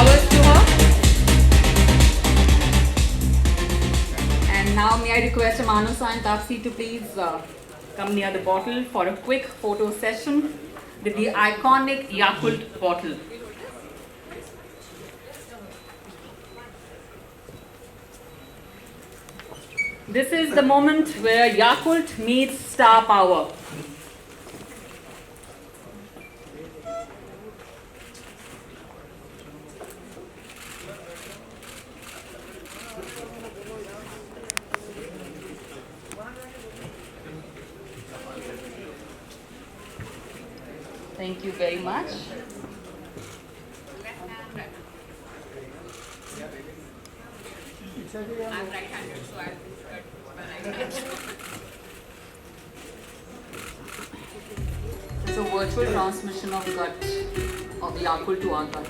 flowers to her. And now may I request Manasa and Taapsee to please come near the bottle for a quick photo session with the iconic Yakult bottle. This is the moment where Yakult meets star power. Thank you very much. I'm right-handed, so I'm It's a virtual transmission of gut, of Yakult to our gut.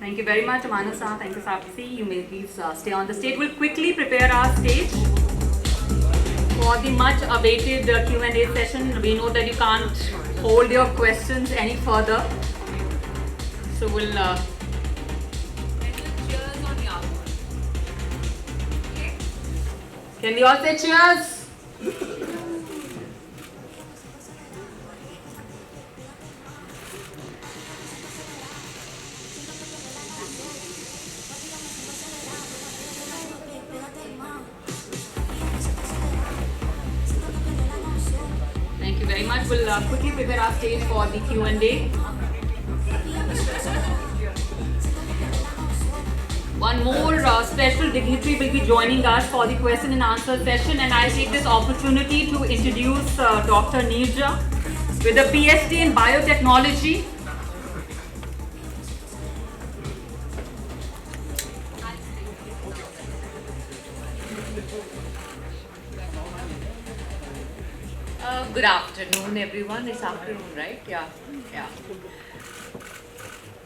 Thank you very much, Manasa. Thank you, Taapsee. You may please stay on the stage. We'll quickly prepare our stage for the much awaited Q&A session. We know that you can't hold your questions any further. So we'll cheers on Yakult. Okay. Can we all say cheers? Thank you very much. We'll quickly prepare our stage for the Q&A. One more special dignitary will be joining us for the question and answer session, and I take this opportunity to introduce Dr. Neerja with a PhD in biotechnology. Good afternoon, everyone. It's afternoon, right? Yeah.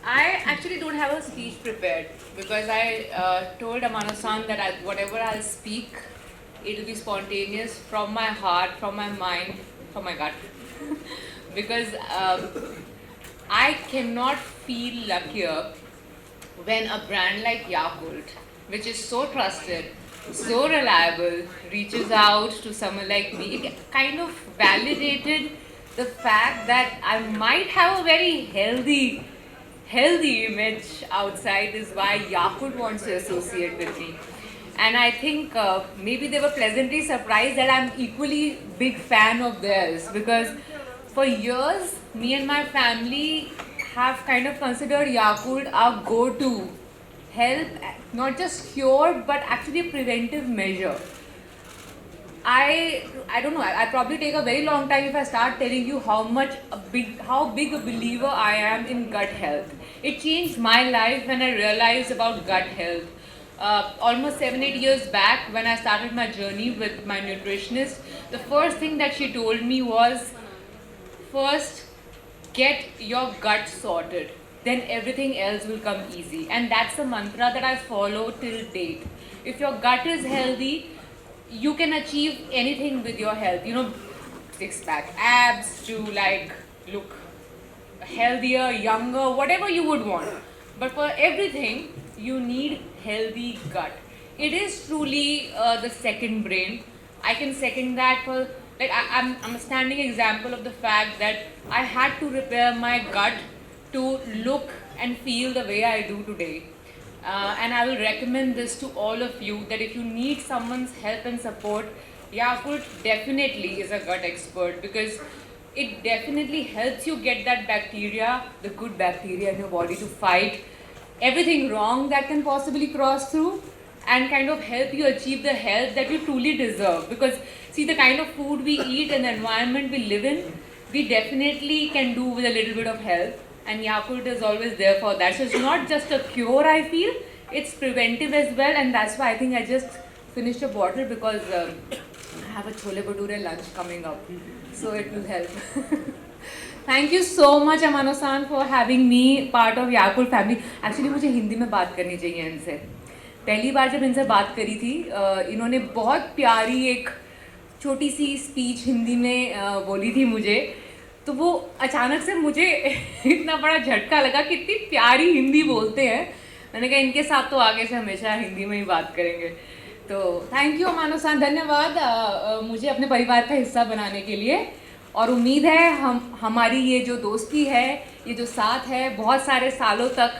I actually don't have a speech prepared because I told Amano-san that whatever I'll speak, it'll be spontaneous from my heart, from my mind, from my gut. Because I cannot feel luckier when a brand like Yakult, which is so trusted, so reliable, reaches out to someone like me. It kind of validated the fact that I might have a very healthy image outside is why Yakult wants to associate with me. And I think maybe they were pleasantly surprised that I'm equally big fan of theirs, because for years, me and my family have kind of considered Yakult our go-to help, not just cure, but actually a preventive measure. I don't know, I'll probably take a very long time if I start telling you how big a believer I am in gut health. It changed my life when I realized about gut health. Almost 7-8 years back, when I started my journey with my nutritionist, the first thing that she told me was, first, get your gut sorted. Then everything else will come easy. And that's the mantra that I follow till date. If your gut is healthy, you can achieve anything with your health. You know, six-pack abs to like look healthier, younger, whatever you would want. But for everything, you need healthy gut. It is truly the second brain. I can second that for, like, I'm a standing example of the fact that I had to repair my gut to look and feel the way I do today. And I will recommend this to all of you, that if you need someone's help and support, Yakult definitely is a gut expert, because it definitely helps you get that bacteria, the good bacteria in your body, to fight everything wrong that can possibly cross through, and kind of help you achieve the health that you truly deserve. Because see, the kind of food we eat and the environment we live in, we definitely can do with a little bit of help, and Yakult is always there for that. So it's not just a cure, I feel, it's preventive as well, and that's why I think I just finished a bottle, because I have a chole bhature lunch coming up, so it will help. Thank you so much, Amano-san, for having me part of Yakult family. Actually, मुझे हिंदी में बात करनी चाहिए इनसे. पहली बार जब इनसे बात करी थी इन्होंने बहुत प्यारी एक छोटी सी स्पीच हिंदी में बोली थी मुझे, तो वो अचानक से मुझे इतना बड़ा झटका लगा कि इतनी प्यारी हिंदी बोलते हैं। मैंने कहा इनके साथ तो आगे से हमेशा हिंदी में ही बात करेंगे। तो थैंक यू अमानुसान, धन्यवाद मुझे अपने परिवार का हिस्सा बनाने के लिए, और उम्मीद है हमारी ये जो दोस्ती है, ये जो साथ है, बहुत सारे सालों तक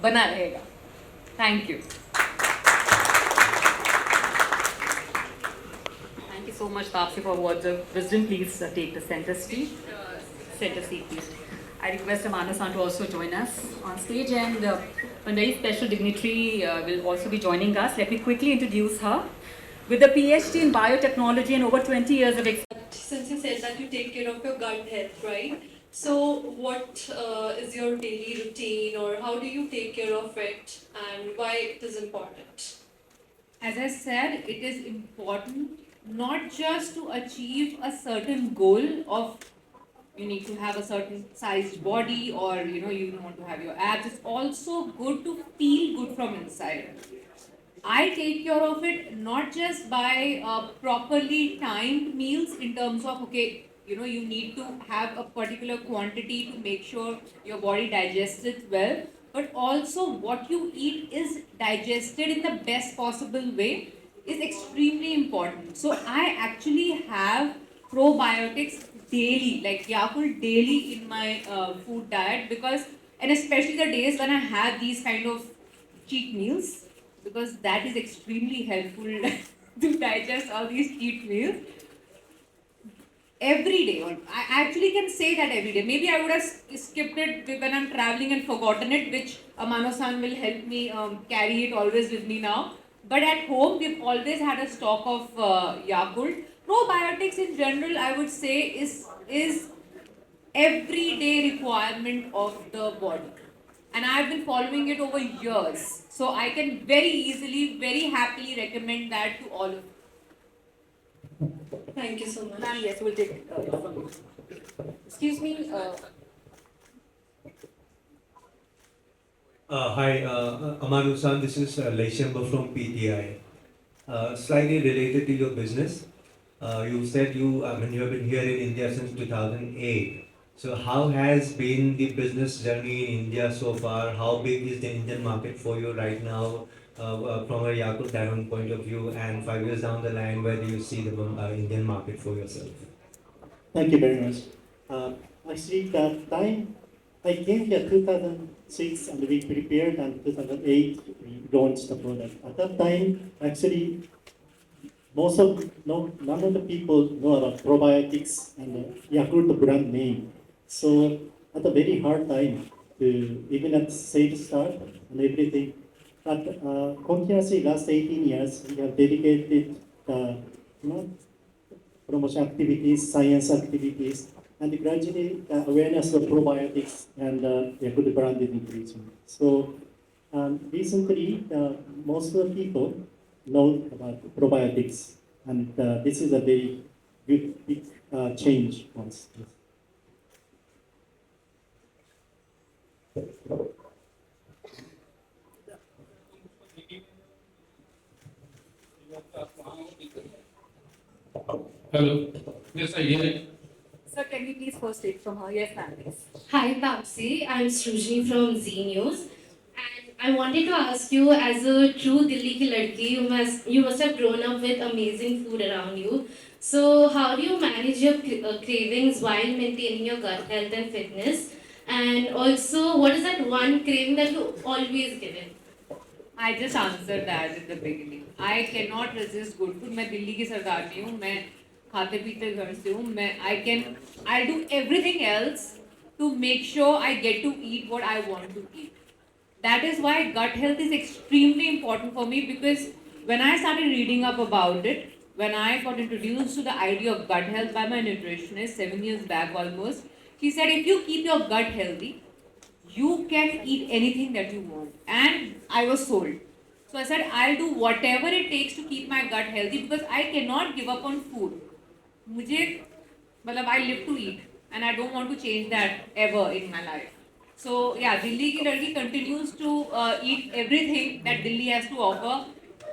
बना रहेगा। Thank you. Thank you so much, Taapsee, for words of wisdom. Please take the center seat. Center seat, please. I request Amana-san to also join us on stage, and a very special dignitary will also be joining us. Let me quickly introduce her. With a PhD in biotechnology and over 20 years of experience. Since you said that you take care of your gut health, right? So, what is your daily routine, or how do you take care of it, and why it is important? As I said, it is important not just to achieve a certain goal of you need to have a certain sized body, or you want to have your abs. It's also good to feel good from inside. I take care of it not just by properly timed meals in terms of, okay, you need to have a particular quantity to make sure your body digests it well, but also what you eat is digested in the best possible way is extremely important. So I actually have probiotics daily, like Yakult daily in my food diet, because, and especially the days when I have these kind of cheat meals, because that is extremely helpful to digest all these cheat meals. Every day, or I actually can say that every day. Maybe I would have skipped it when I'm traveling and forgotten it, which Amano-san will help me carry it always with me now. But at home, we've always had a stock of Yakult. Probiotics in general, I would say, is everyday requirement of the body. And I've been following it over years. So I can very easily, very happily recommend that to all of you. Thank you so much. Ma'am, yes, we'll take it from you. Excuse me. Hi, Amanu-san, this is Leishamba from PTI. Slightly related to your business. You said you have been here in India since 2008. So how has been the business journey in India so far? How big is the Indian market for you right now from a Yakult Danone point of view? And 5 years down the line, where do you see the Indian market for yourself? Thank you very much. Actually, that time I came here 2006 and we prepared, and 2008 we launched the product. At that time, actually, none of the people know about probiotics and Yakult brand name. So at a very hard time to even at sales start and everything. But continuously last 18 years we have dedicated promotion activities, science activities, and gradually the awareness of probiotics and Yakult brand is increasing. So recently most of the people know about probiotics, and this is a very good big change for us. Hello. Yes, I hear it. Sir, can we please first take from her? Yes, ma'am, please. Hi Taapsee, I'm Srujini from Z News, and I wanted to ask you, as a true Delhi ki ladki, you must have grown up with amazing food around you. So how do you manage your cravings while maintaining your gut health and fitness? And also, what is that one craving that you always give in? I just answered that at the beginning. I cannot resist good food. मैं दिल्ली की सरदार नहीं हूँ, मैं खाते पीते घर से हूँ. I'll do everything else to make sure I get to eat what I want to eat. That is why gut health is extremely important for me, because when I started reading up about it, when I got introduced to the idea of gut health by my nutritionist 7 years back almost, she said if you keep your gut healthy, you can eat anything that you want. And I was sold. So I said I'll do whatever it takes to keep my gut healthy, because I cannot give up on food. I live to eat, and I don't want to change that ever in my life. So yeah, Delhi ki ladki continues to eat everything that Delhi has to offer,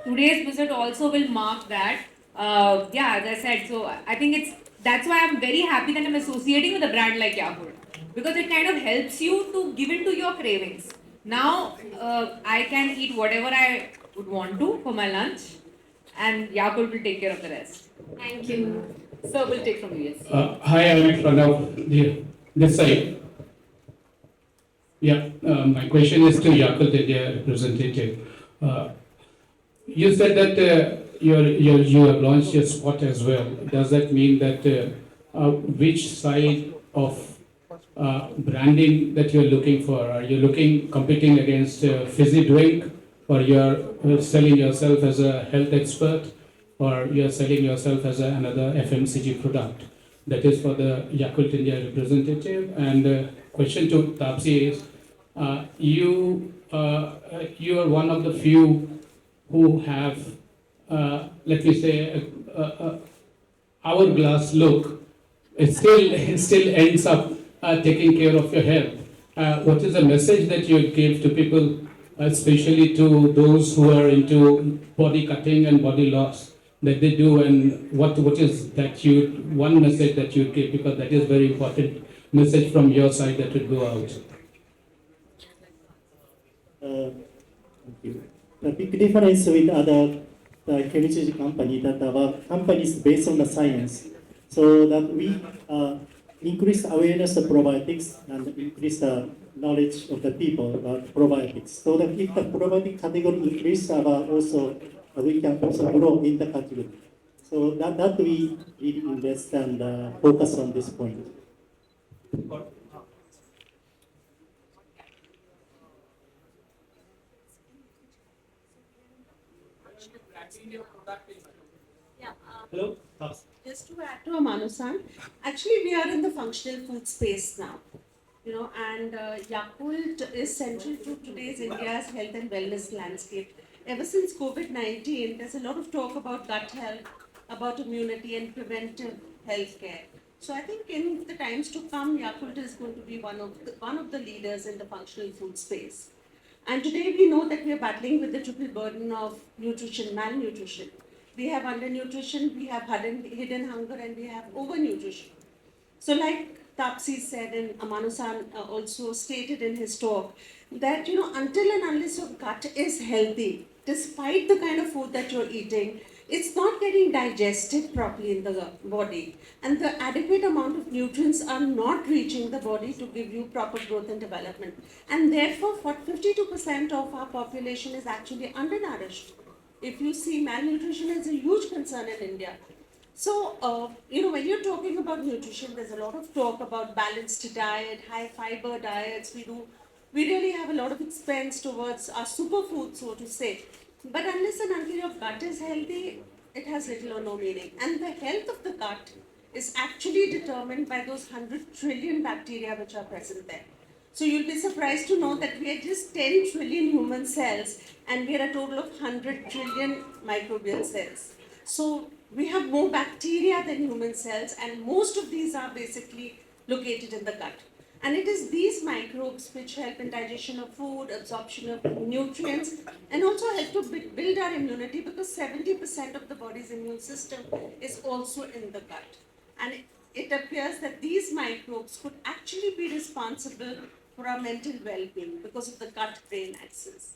today's visit also will mark that. Yeah, as I said, so I think that's why I'm very happy that I'm associating with a brand like Yakult, because it kind of helps you to give in to your cravings. Now I can eat whatever I would want to for my lunch, and Yakult will take care of the rest. Thank you. Sir, we'll take from you, yes. Hi, I'm Pranav. This side. Yeah, my question is to Yakult India representative. Uh, you said that you have launched your spot as well. Does that mean that which side of branding that you're looking for? Are you competing against fizzy drink, or you're selling yourself as a health expert, or you're selling yourself as another FMCG product? That is for the Yakult India representative. And question to Taapsee is, you are one of the few who have, let me say, hourglass look. It still ends up taking care of your health. What is the message that you give to people, especially to those who are into body cutting and body loss, that they do, and what is that one message that you give, because that is very important message from your side that would go out. Thank you. The big difference with other chemistry company that our company is based on the science, so that we increase awareness of probiotics and increase the knowledge of the people about probiotics. So that if the probiotic category increase, also we can also grow in the category. So that we really invest and focus on this point. Hello. Just to add to Amano-san, actually we are in the functional food space now, and Yakult is central to today's India's health and wellness landscape. Ever since COVID-19, there's a lot of talk about gut health, about immunity and preventive health care. So I think in the times to come, Yakult is going to be one of the leaders in the functional food space. And today we know that we are battling with the triple burden of nutrition, malnutrition. We have undernutrition, we have hidden hunger, and we have overnutrition. So like Taapsee said, and Amano-san also stated in his talk, that until and unless your gut is healthy, despite the kind of food that you're eating, it's not getting digested properly in the body, and the adequate amount of nutrients are not reaching the body to give you proper growth and development. And therefore, 52% of our population is actually undernourished. If you see, malnutrition is a huge concern in India. So, when you're talking about nutrition, there's a lot of talk about balanced diet, high fiber diets. We really have a lot of expense towards our superfood, so to say. But unless and until your gut is healthy, it has little or no meaning. And the health of the gut is actually determined by those 100 trillion bacteria which are present there. So you'll be surprised to know that we are just 10 trillion human cells, and we are a total of 100 trillion microbial cells. So we have more bacteria than human cells, and most of these are basically located in the gut. And it is these microbes which help in digestion of food, absorption of nutrients, and also help to build our immunity, because 70% of the body's immune system is also in the gut. And it appears that these microbes could actually be responsible for our mental well-being because of the gut-brain axis.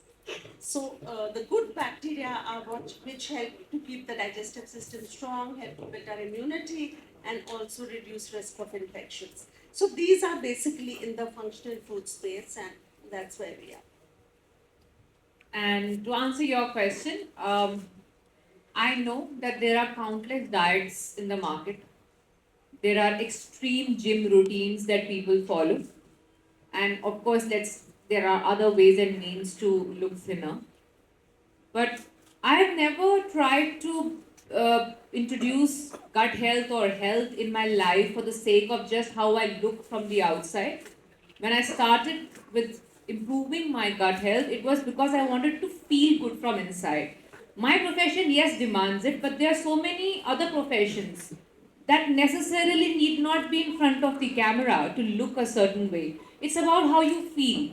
So the good bacteria are which help to keep the digestive system strong, help to build our immunity, and also reduce risk of infections. So these are basically in the functional food space, and that's where we are. And to answer your question, I know that there are countless diets in the market. There are extreme gym routines that people follow. And of course, there are other ways and means to look thinner. But I have never tried to introduce gut health or health in my life for the sake of just how I look from the outside. When I started with improving my gut health, it was because I wanted to feel good from inside. My profession, yes, demands it, but there are so many other professions that necessarily need not be in front of the camera to look a certain way. It's about how you feel,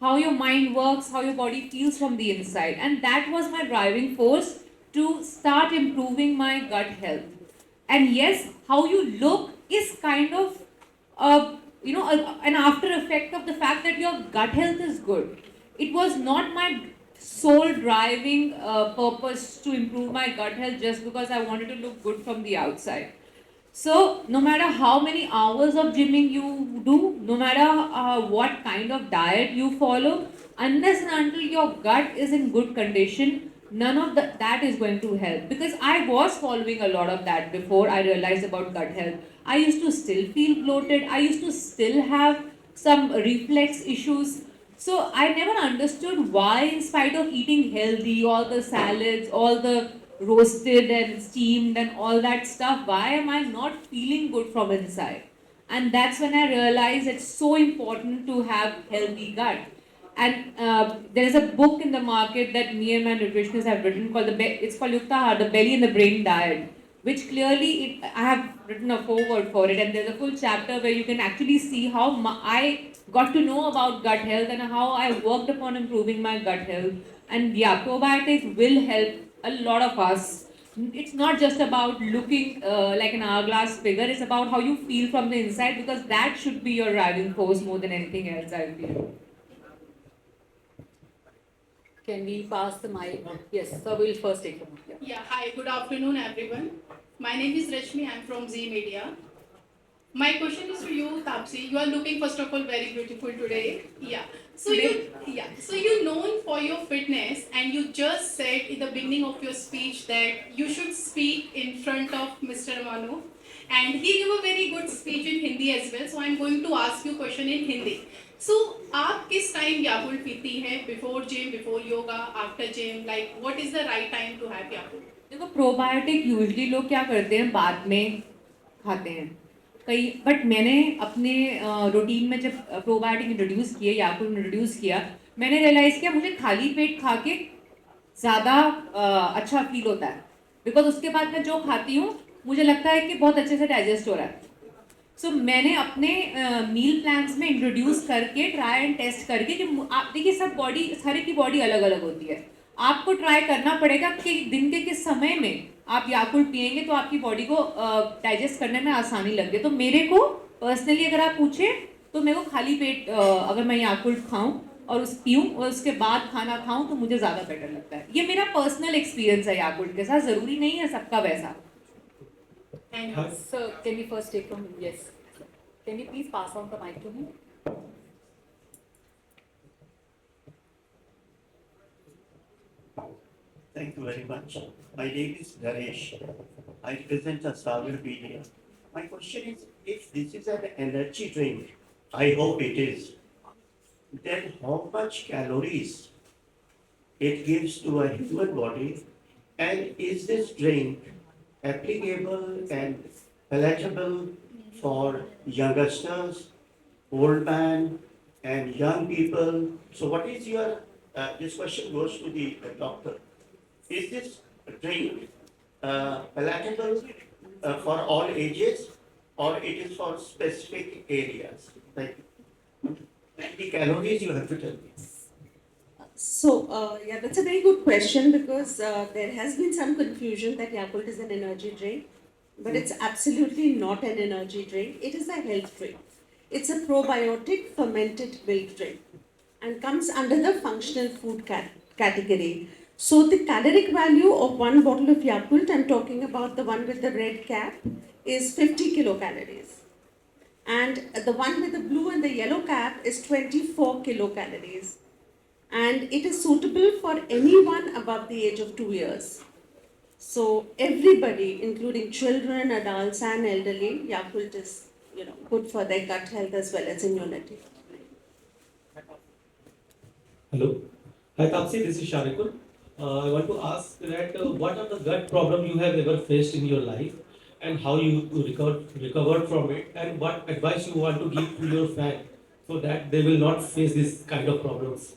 how your mind works, how your body feels from the inside. And that was my driving force to start improving my gut health. And yes, how you look is kind of an after effect of the fact that your gut health is good. It was not my sole driving purpose to improve my gut health just because I wanted to look good from the outside. So, no matter how many hours of gymming you do, no matter what kind of diet you follow, unless and until your gut is in good condition, none of that is going to help. Because I was following a lot of that before I realized about gut health. I used to still feel bloated, I used to still have some reflex issues. So, I never understood why, in spite of eating healthy, all the salads, all the roasted and steamed and all that stuff, why am I not feeling good from inside? And that's when I realized it's so important to have healthy gut. And there is a book in the market that me and my nutritionist have written called it's called Yukta, the Belly and the Brain Diet, which clearly I have written a foreword for it, and there's a full chapter where you can actually see how I got to know about gut health and how I worked upon improving my gut health. And yeah, probiotics will help a lot of us. It's not just about looking like an hourglass figure, it's about how you feel from the inside, because that should be your driving force more than anything else, I feel. Can we pass the mic? Yes, so we'll first take the mic. Yeah, hi, good afternoon, everyone. My name is Rashmi, I'm from Z Media. My question is to you, Taapsee. You are looking, first of all, very beautiful today. Yeah. So you're known for your fitness, and you just said in the beginning of your speech that you should speak in front of Mr. Manu, and he gave a very good speech in Hindi as well. So I'm going to ask you a question in Hindi. So, आप किस time Yakult पीती हैं? Before gym, before yoga, after gym? Like, what is the right time to have Yakult? देखो, probiotic usually लोग क्या करते हैं, बाद में खाते हैं कई, बट मैंने अपने रूटीन में जब प्रोबायोटिक इंट्रोड्यूस किए, याकुल्ट इंट्रोड्यूस किया, मैंने रियलाइज़ किया मुझे खाली पेट खा के ज़्यादा अच्छा फील होता है, बिकॉज उसके बाद मैं जो खाती हूँ मुझे लगता है कि बहुत अच्छे से डाइजेस्ट हो रहा है. सो मैंने अपने मील प्लान्स में इंट्रोड्यूस करके ट्राई एंड टेस्ट करके कि आप देखिए, सब बॉडी, हर एक की बॉडी अलग अलग होती है. आपको ट्राई करना पड़ेगा कि दिन के किस समय में आप याकुल्ट पिएंगे तो आपकी बॉडी को डाइजेस्ट करने में आसानी लगे. तो मेरे को पर्सनली अगर आप पूछें तो मेरे को खाली पेट अगर मैं याकुल्ट खाऊं और पीऊँ और उसके बाद खाना खाऊं तो मुझे ज़्यादा बेटर लगता है. ये मेरा पर्सनल एक्सपीरियंस है याकुल्ट के साथ, ज़रूरी नहीं है सबका वैसा. And sir, can we first take from him? Yes. Can you please pass on the mic to him? Thank you very much. My name is Ganesh. I represent a Sagar media. My question is, if this is an energy drink, I hope it is, then how much calories it gives to a human body, and is this drink applicable and palatable for youngsters, old man, and young people? So what is your, this question goes to the doctor. Is this drink palatable for all ages, or it is for specific areas? Thank you. And the calories you have to tell me. So, yeah, that's a very good question, because there has been some confusion that Yakult is an energy drink, but it's absolutely not an energy drink. It is a health drink. It's a probiotic fermented milk drink and comes under the functional food category. So, the caloric value of one bottle of Yakult, I'm talking about the one with the red cap, is 50 kilocalories. And the one with the blue and the yellow cap is 24 kilocalories. And it is suitable for anyone above the age of 2 years. So everybody, including children, adults, and elderly, Yakult is, good for their gut health as well as immunity. Hello, hi Taapsee, this is Sharikul. I want to ask that what are the gut problem you have ever faced in your life, and how you recovered from it, and what advice you want to give to your fan so that they will not face this kind of problems.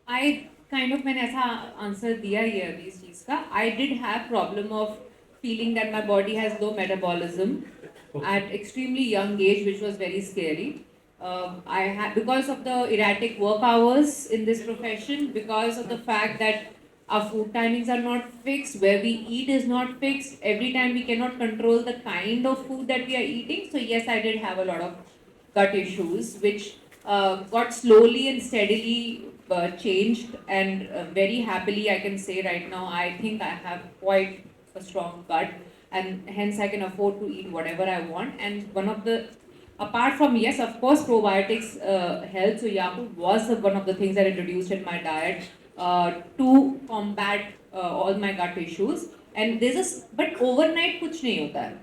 मैंने ऐसा answer दिया ही है अभी इस चीज़ का. I did have problem of feeling that my body has low metabolism at extremely young age, which was very scary. I have, because of the erratic work hours in this profession, because of the fact that our food timings are not fixed, where we eat is not fixed. Every time we cannot control the kind of food that we are eating. So yes, I did have a lot of gut issues, which got slowly and steadily changed, and very happily I can say right now I think I have quite a strong gut, and hence I can afford to eat whatever I want. And one of the, apart from, yes, of course, probiotics help. So Yakult was one of the things that I introduced in my diet to combat all my gut issues. And there's but overnight kuch nahi hota hai.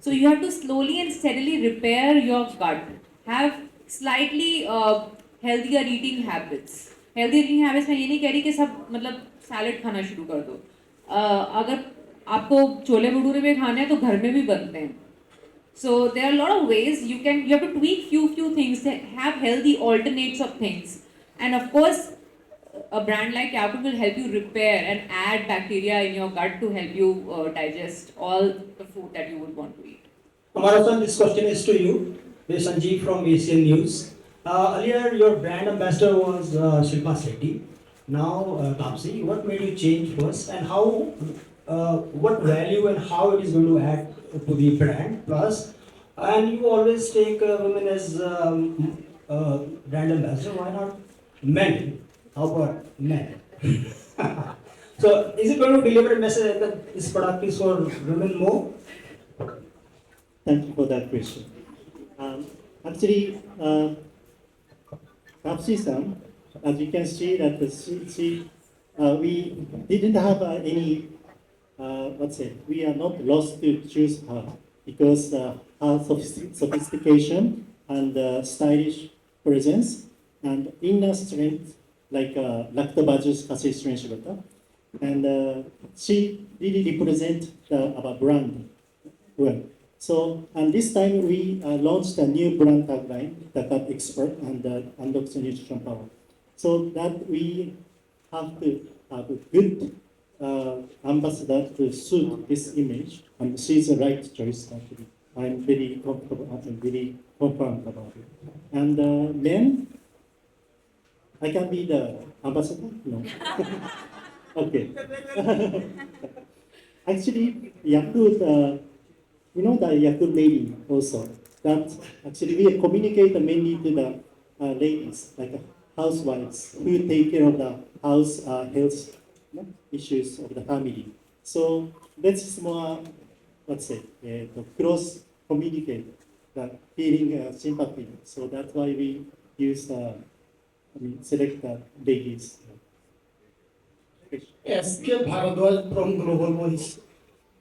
So you have to slowly and steadily repair your gut. Have slightly healthier eating habits. Healthy eating habits में ये नहीं कह रही कि सब मतलब salad खाना शुरू कर दो. अगर आपको छोले भटूरे में खाने हैं तो घर में भी बनते हैं. So there are a lot of ways you have to tweak few things, have healthy alternates of things, and of course a brand like Yakult will help you repair and add bacteria in your gut to help you digest all the food that you would want to eat. Amara-san, this question is to you. This is Sanjeev from Asian News. Earlier, your brand ambassador was Shilpa Shetty. Now, Taapsee, what made you change first, and how, what value and how it is going to add to the brand? Plus, and you always take women as brand ambassador. Why not men? How about men? So, is it going to deliver a message that this product is for women more? Thank you for that question. Actually, Taapsee-san, as you can see that we didn't have any, we are not lost to choose her because her sophistication and stylish presence and inner strength like Lactobaccillus casei strain Shirota, and she really represents our brand well. So, and this time we launched a new brand tagline, the Gut Expert and Unlocks Nutrition Power. So that we have to have a good ambassador to suit this image, and she's the right choice actually. I'm very comfortable, I'm very confident about it. And men, I can be the ambassador? No. Okay. Actually, Yakult, you know the Yakult lady also. That actually we communicate mainly to the ladies, like housewives, who take care of the house health issues of the family. So that's more, to cross communicate the feeling sympathy. So that's why we use select the ladies. SK Bhardwaj from global voice.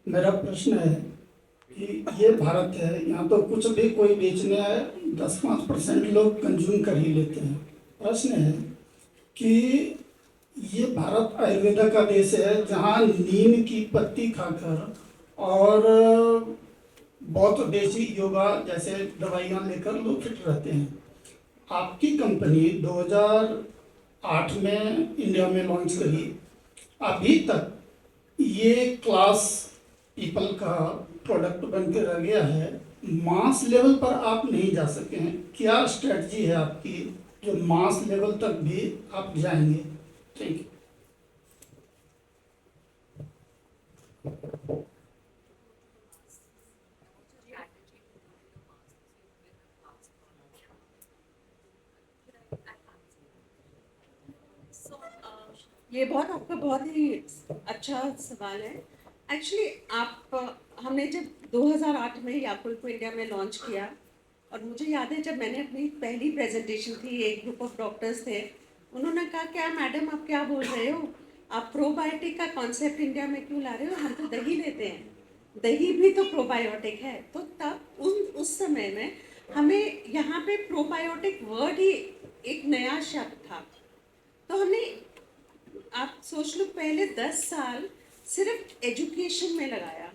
मेरा प्रश्न है कि ये भारत है, यहाँ तो कुछ भी कोई बेचने आए 10-5% लोग कंज्यूम कर ही लेते हैं. प्रश्न है कि ये भारत आयुर्वेदा का देश है जहाँ नीम की पत्ती खाकर और बहुत देसी योगा जैसे दवाइयाँ लेकर लोग फिट रहते हैं. आपकी कंपनी 2008 में इंडिया में लॉन्च करी. अभी तक ये क्लास पीपल का प्रोडक्ट बन के रह गया है. मास लेवल पर आप नहीं जा सके हैं. क्या स्ट्रेटजी है आपकी जो मास लेवल तक भी आप जाएंगे? Thank you. ये आपका बहुत ही अच्छा सवाल है. एक्चुअली हमने जब 2008 में याकुल्ट को इंडिया में लॉन्च किया, और मुझे याद है जब मैंने अपनी पहली प्रेजेंटेशन थी, एक ग्रुप ऑफ डॉक्टर्स थे, उन्होंने कहा क्या मैडम आप क्या बोल रहे हो, आप प्रोबायोटिक का कॉन्सेप्ट इंडिया में क्यों ला रहे हो, हम तो दही लेते हैं, दही भी तो प्रोबायोटिक है. तो तब उस समय में हमें यहाँ पे प्रोबायोटिक वर्ड ही एक नया शब्द था. तो हमने, आप सोच लो, पहले 10 साल सिर्फ एजुकेशन में लगाया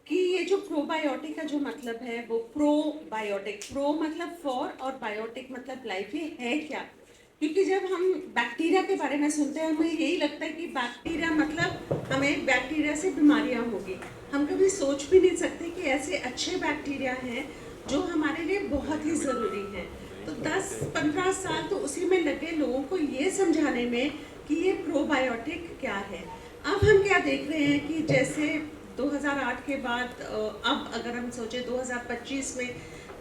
कि ये जो प्रोबायोटिक का जो मतलब है वो प्रोबायोटिक, प्रो मतलब फॉर और बायोटिक मतलब लाइफ, ये है क्या. क्योंकि जब हम बैक्टीरिया के बारे में सुनते हैं हमें यही लगता है कि बैक्टीरिया मतलब हमें बैक्टीरिया से बीमारियां होगी. हम कभी सोच भी नहीं सकते कि ऐसे अच्छे बैक्टीरिया हैं जो हमारे लिए बहुत ही ज़रूरी हैं. तो 10-15 साल तो उसी में लगे लोगों को ये समझाने में कि ये प्रोबायोटिक क्या है। अब हम क्या देख रहे हैं कि जैसे 2008 के बाद अब अगर हम सोचें 2025 में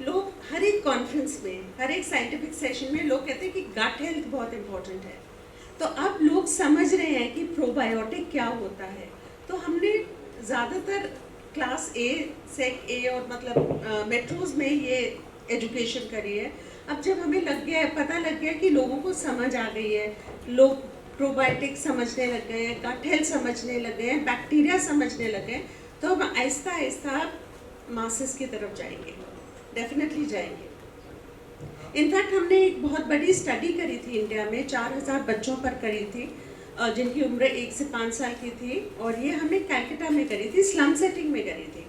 लोग हर एक कॉन्फ्रेंस में, हर एक साइंटिफिक सेशन में लोग कहते हैं कि गट हेल्थ बहुत इम्पोर्टेंट है। तो अब लोग समझ रहे हैं कि प्रोबायोटिक क्या होता है। तो हमने ज़्यादातर क्लास ए, सेक ए और मतलब मेट्रोज़ में ये एजुकेशन करी है। अब जब हमें लग गया है, पता लग गया कि लोगों को समझ आ गई है, लोग प्रोबायोटिक समझने लग गए हैं, गट हेल्थ समझने लग गए हैं, बैक्टीरिया समझने लगे हैं, तो हम आहिस्ता आहिस्ता मासेस की तरफ जाएंगे, डेफिनेटली जाएंगे। इनफैक्ट हमने एक बहुत बड़ी स्टडी करी थी इंडिया में, 4000 बच्चों पर करी थी जिनकी उम्र 1 से 5 साल की थी, और ये हमने कैलकाटा में करी थी, स्लम सेटिंग में करी थी।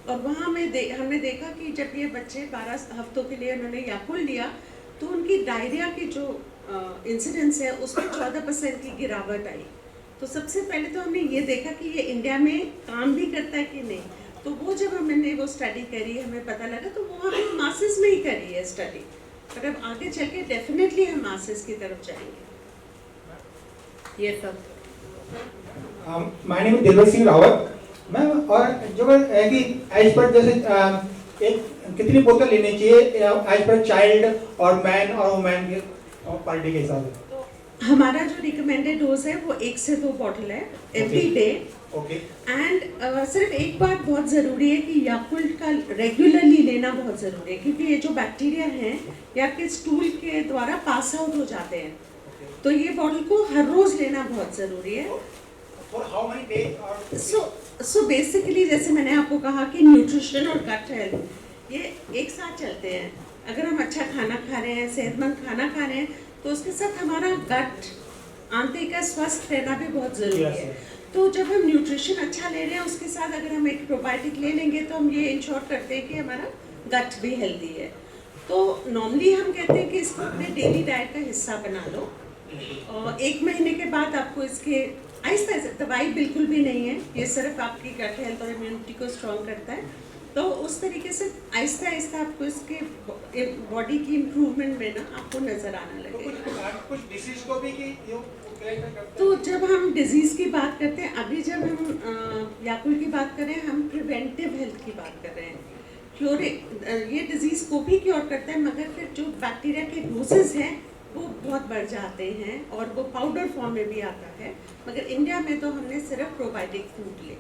और वहाँ हमने देखा कि जब ये बच्चे 12 हफ्तों के लिए उन्होंने याकुल लिया तो उनकी डायरिया की जो इंसिडेंस है उसमें 14% की गिरावट आई। तो सबसे पहले तो हमने ये देखा कि ये इंडिया में काम भी करता है कि नहीं। तो वो जब हमने वो स्टडी करी, हमें पता लगा, तो वो हमने मासेस में ही करी है स्टडी, पर अब आगे चल के डेफिनेटली हम मासेस की तरफ जाएंगे। Yes, sir. My name is Dilwar Singh Rawat ma'am. और जो है कि एज पर जैसे एक कितनी बोतल लेनी चाहिए एज पर चाइल्ड और मैन और वुमेन के पर डे के हिसाब से? हमारा जो रिकमेंडेड डोज है वो 1 से 2 बॉटल है एवरी डे। ओके। एंड सिर्फ एक बात बहुत ज़रूरी है कि याकुल्ट का रेगुलरली लेना बहुत ज़रूरी है, क्योंकि ये जो बैक्टीरिया हैं ये आपके स्टूल के द्वारा पास आउट हो जाते हैं। तो ये बॉटल को हर रोज़ लेना बहुत ज़रूरी है। For how many days? So basically जैसे मैंने आपको कहा कि न्यूट्रिशन और गट हेल्थ ये एक साथ चलते हैं। अगर हम अच्छा खाना खा रहे हैं, सेहतमंद खाना खा रहे हैं, तो उसके साथ हमारा गट आंतरिक का स्वस्थ रहना भी बहुत ज़रूरी है। तो जब हम न्यूट्रिशन अच्छा ले रहे हैं उसके साथ अगर हम एक प्रोबायोटिक ले लेंगे तो हम ये इंश्योर करते हैं कि हमारा गट भी हेल्दी है। तो नॉर्मली हम कहते हैं कि इसको अपने डेली डाइट का हिस्सा बना लो, और 1 महीने के बाद आपको इसके आहिस्ता आहिस्ता, दवाई बिल्कुल भी नहीं है, ये सिर्फ आपकी गट हेल्थ और इम्यूनिटी को स्ट्रॉन्ग करता है। तो उस तरीके से आहिस्ता आहिस्ता आपको इसके बॉडी की इम्प्रूवमेंट में ना आपको नज़र आने लगेगा। कुछ डिसीज को भी कि तो जब हम डिजीज़ की बात करते हैं, अभी जब हम याकुल की बात कर रहे हैं, हम प्रिवेंटिव हेल्थ की बात कर रहे हैं। क्योर ये डिजीज़ को भी क्योर करता है, मगर फिर जो बैक्टीरिया के डोसेज हैं वो बहुत बढ़ जाते हैं और वो पाउडर फॉर्म में भी आता है। मगर इंडिया में तो हमने सिर्फ प्रोबायोटिक फूड लिए।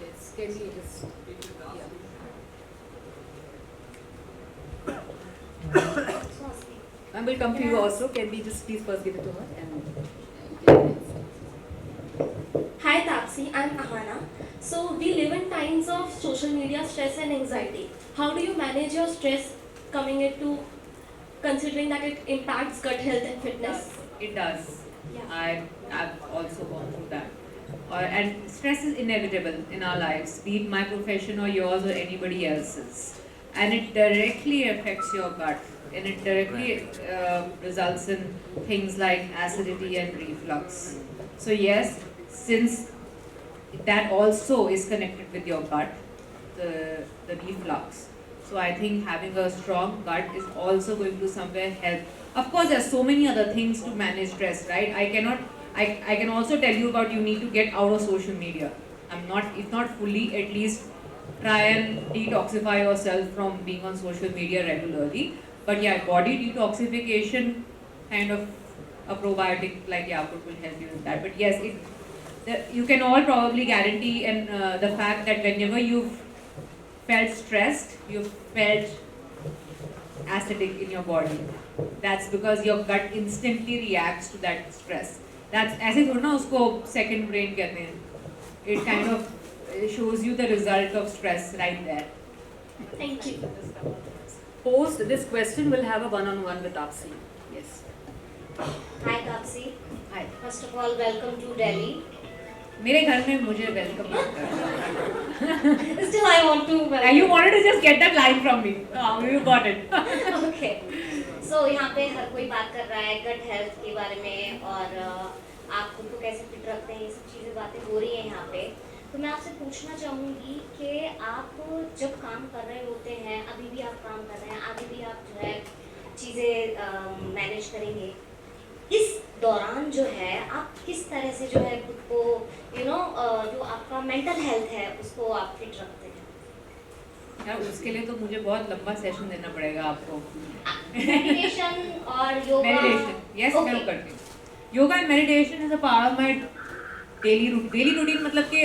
Yes, can we just I will come to you also. Can we just please first give it to her? Hi Taapsee, I'm Ahana. So we live in times of social media stress and anxiety. How do you manage your stress coming into considering that it impacts gut health and fitness? It does. Yeah. I've also gone through that. And stress is inevitable in our lives, be it my profession or yours or anybody else's. And it directly affects your gut. And it directly results in things like acidity and reflux. So yes, since that also is connected with your gut, the reflux. So I think having a strong gut is also going to somewhere help. Of course, there are so many other things to manage stress, right? I can also tell you about you need to get out of social media. If not fully, at least try and detoxify yourself from being on social media regularly. But yeah, body detoxification, kind of a probiotic like Yakult will help you with that. But yes, you can all probably guarantee and the fact that whenever you've felt stressed, you've felt acidic in your body. That's because your gut instantly reacts to that stress. That's ऐसे थोड़ा ना उसको second brain कहते हैं. It kind of shows you the result of stress right there. Thank you. Post this question, we'll have a one-on-one with Taapsee. Yes. Hi Taapsee. Hi. First of all, welcome to Delhi. मेरे घर में मुझे welcome मत करना. Still, I want to welcome. And you wanted to just get that line from me. You got it. Okay. So यहाँ पे हर कोई बात कर रहा है gut health के बारे में और आप खुद को कैसे फिट रखते हैं, ये सब चीज़ें बातें हो रही हैं यहाँ पे. तो मैं आपसे पूछना चाहूँगी कि आप जब काम कर रहे होते हैं, अभी भी आप काम कर रहे हैं, आगे भी आप जो है चीज़ें मैनेज करेंगे, इस दौरान जो है आप किस तरह से जो है खुद को जो आपका मेंटल हेल्थ है उसको आप फिट रखते हैं? यार उसके लिए तो मुझे बहुत लंबा सेशन देना पड़ेगा आपको। मेडिटेशन और योगा। मेडिटेशन, यस, मैं वो करती हूँ। Yoga and meditation is a part of my daily routine. मतलब कि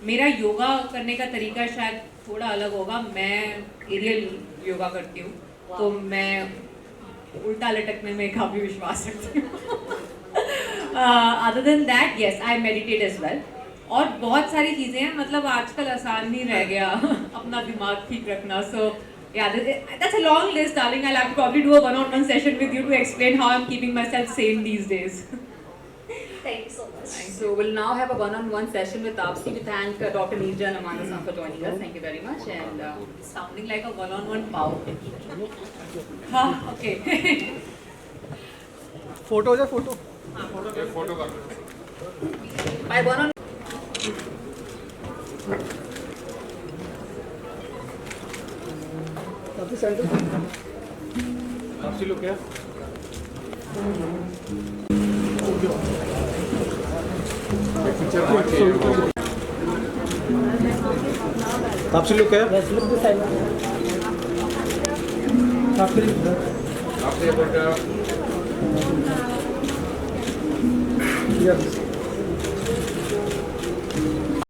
मेरा योगा करने का तरीका शायद थोड़ा अलग होगा। मैं एरियल योगा करती हूँ, तो मैं उल्टा लटकने में काफ़ी विश्वास रखती हूँ। Other than that, yes, I meditate as well. और बहुत सारी चीज़ें हैं, मतलब आजकल आसान नहीं रह गया अपना दिमाग ठीक रखना। सो yeah, that's a long list, darling. I'll have to probably do a one-on-one session with you to explain how I'm keeping myself sane these days. Thank you so much. So we'll now have a one-on-one session with Taapsee. We thank Dr. Neerja and Amanda for joining us. Thank you very much. And Sounding like a one-on-one pow. Okay. Photo है photo. Photo कर by one-on. Taapsee लोग क्या? तापसी लोग क्या? Yes.